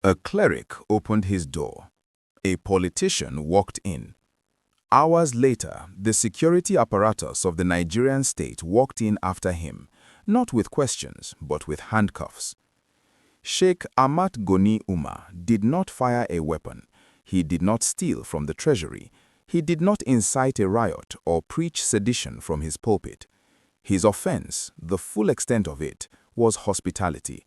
A cleric opened his door. A politician walked in. Hours later, the security apparatus of the Nigerian state walked in after him, not with questions, but with handcuffs. Sheikh Ahmad Goni Umar did not fire a weapon. He did not steal from the treasury. He did not incite a riot or preach sedition from his pulpit. His offense, the full extent of it, was hospitality.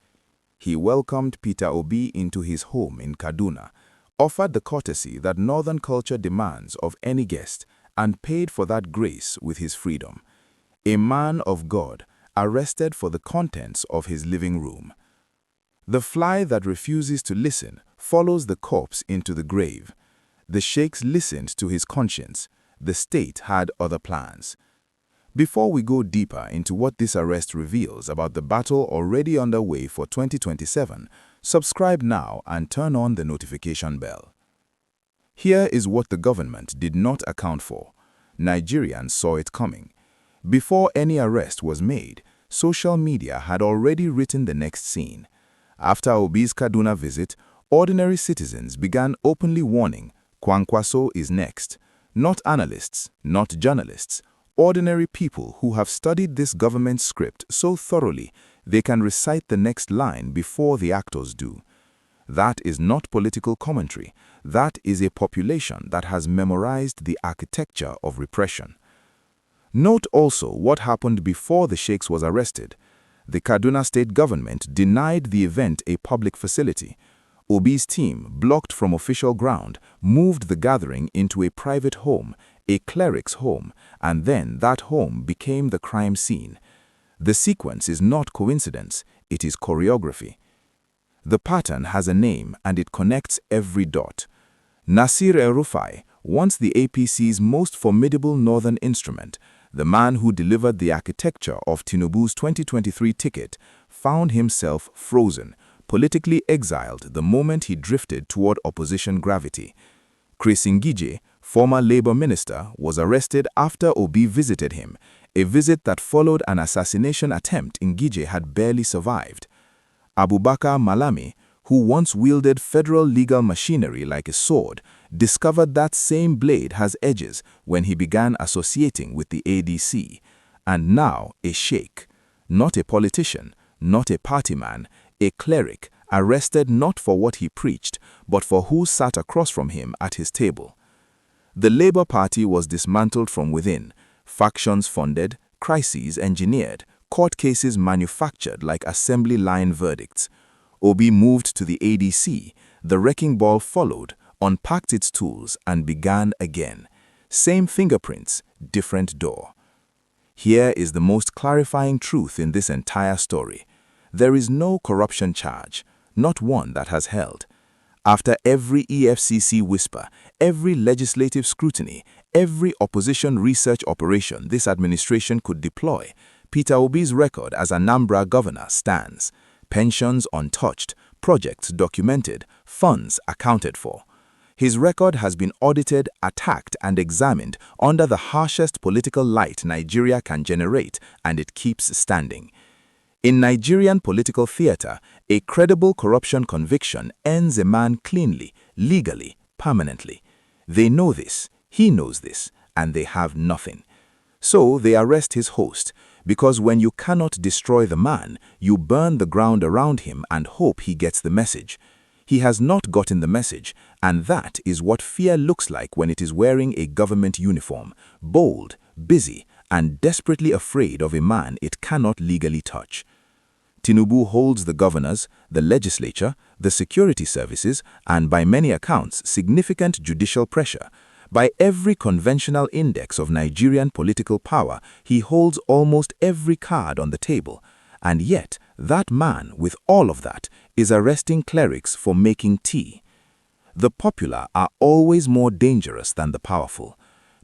He welcomed Peter Obi into his home in Kaduna, offered the courtesy that northern culture demands of any guest, and paid for that grace with his freedom. A man of God, arrested for the contents of his living room. The fly that refuses to listen follows the corpse into the grave. The sheikhs listened to his conscience. The state had other plans. Before we go deeper into what this arrest reveals about the battle already underway for 2027, subscribe now and turn on the notification bell. Here is what the government did not account for. Nigerians saw it coming. Before any arrest was made, social media had already written the next scene. After Obi's Kaduna visit, ordinary citizens began openly warning, Kwankwaso is next. Not analysts, not journalists, ordinary people who have studied this government script so thoroughly they can recite the next line before the actors do. That is not political commentary. That is a population that has memorized the architecture of repression. Note also what happened before the sheikhs was arrested. The Kaduna state government denied the event a public facility. Obi's team, blocked from official ground, moved the gathering into a private home, a cleric's home, and then that home became the crime scene. The sequence is not coincidence, it is choreography. The pattern has a name and it connects every dot. Nasir El-Rufai, once the APC's most formidable northern instrument, the man who delivered the architecture of Tinubu's 2023 ticket, found himself frozen, politically exiled the moment he drifted toward opposition gravity. Chris Ngige, former Labour minister, was arrested after Obi visited him, a visit that followed an assassination attempt Ngige had barely survived. Abubakar Malami, who once wielded federal legal machinery like a sword, discovered that same blade has edges when he began associating with the ADC. And now a sheikh, not a politician, not a party man, a cleric, arrested not for what he preached, but for who sat across from him at his table. The Labour Party was dismantled from within, factions funded, crises engineered, court cases manufactured like assembly line verdicts. Obi moved to the ADC, the wrecking ball followed, unpacked its tools and began again. Same fingerprints, different door. Here is the most clarifying truth in this entire story. There is no corruption charge, not one that has held. After every EFCC whisper, every legislative scrutiny, every opposition research operation this administration could deploy, Peter Obi's record as Anambra governor stands. Pensions untouched, projects documented, funds accounted for. His record has been audited, attacked, and examined under the harshest political light Nigeria can generate, and it keeps standing. In Nigerian political theater, a credible corruption conviction ends a man cleanly, legally, permanently. They know this, he knows this, and they have nothing. So they arrest his host, because when you cannot destroy the man, you burn the ground around him and hope he gets the message. He has not gotten the message, and that is what fear looks like when it is wearing a government uniform, bold, busy, and desperately afraid of a man it cannot legally touch. Tinubu holds the governors, the legislature, the security services, and by many accounts, significant judicial pressure. By every conventional index of Nigerian political power, he holds almost every card on the table. And yet, that man, with all of that, is arresting clerics for making tea. The popular are always more dangerous than the powerful.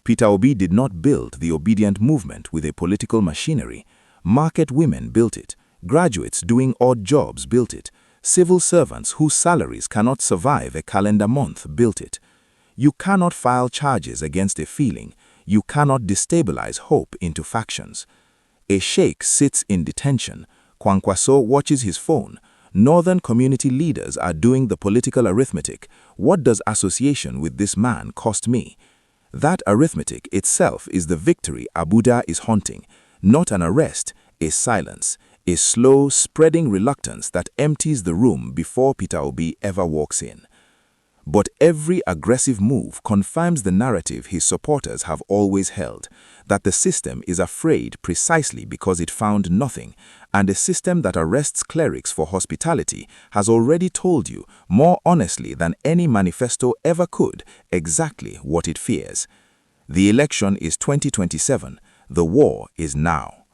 Peter Obi did not build the obedient movement with a political machinery. Market women built it. Graduates doing odd jobs built it. Civil servants whose salaries cannot survive a calendar month built it. You cannot file charges against a feeling. You cannot destabilize hope into factions. A sheikh sits in detention. Kwankwaso watches his phone. Northern community leaders are doing the political arithmetic. What does association with this man cost me? That arithmetic itself is the victory Abuja is hunting, not an arrest, a silence, a slow, spreading reluctance that empties the room before Peter Obi ever walks in. But every aggressive move confirms the narrative his supporters have always held, that the system is afraid precisely because it found nothing, and a system that arrests clerics for hospitality has already told you, more honestly than any manifesto ever could, exactly what it fears. The election is 2027. The war is now.